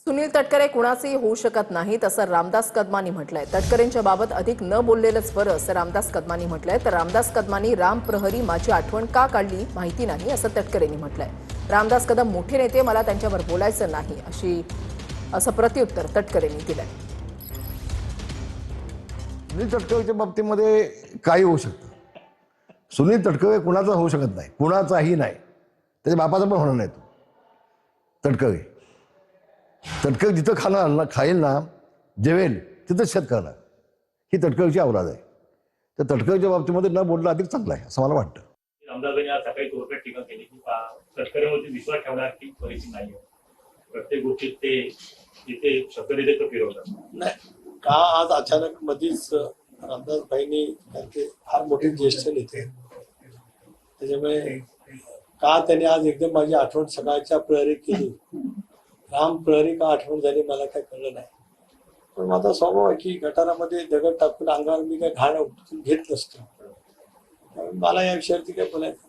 सुनील तटकरे कुणाचेही होऊ शकत नाहीत असं रामदास कदमांनी म्हटलंय। तटकरेंच्या बाबत अधिक न बोललेलंच बरं असं रामदास कदमांनी म्हटलंय। तर रामदास कदमांनी राम प्रहरी माझी आठवण का काढली माहिती नाही असं तटकरेंनी म्हटलंय। रामदास कदम मोठे नेते, मला त्यांच्यावर बोलायचं नाही असं प्रत्युत्तर तटकरेंनी दिलंय। सुनील तटकरेच्या बाबतीमध्ये काही होऊ शकतं। सुनील तटकरे कुणाचा होऊ शकत नाही, कुणाचाही नाही, त्याच्या बापाचा पण होणार नाही। तटकरे जिथं खाईल ना, जेवेल तिथं शेत करणार, ही तटकरेची औलाद आहे। तर तटकरेच्या बाबतीमध्ये न बोलणं अधिक चांगलं आहे असं मला वाटतं। रामदासांनी आज सकाळी जोरदार टीका केली की तटकरेवरती विश्वास ठेवण्याची परिस्थिती नाही आहे। प्रत्येक गोष्टीत ते तिथे शब्दरेषेत फिरवतात। नाही का आज अचानक मधीच रामदास भाईंनी त्यांचे फार मोठे ज्येष्ठ नेते, त्याच्यामुळे का त्यांनी आज एकदम माझी आठवण सकाळच्या प्रहरी केली, राम प्रहरी का आठवण झाली मला काय कळलं नाही। पण माझा स्वभाव आहे की गटारामध्ये दगड टाकून अंगावर मी काय घाण घेत नसतो, मला या विषयावरती काय बोलायचं।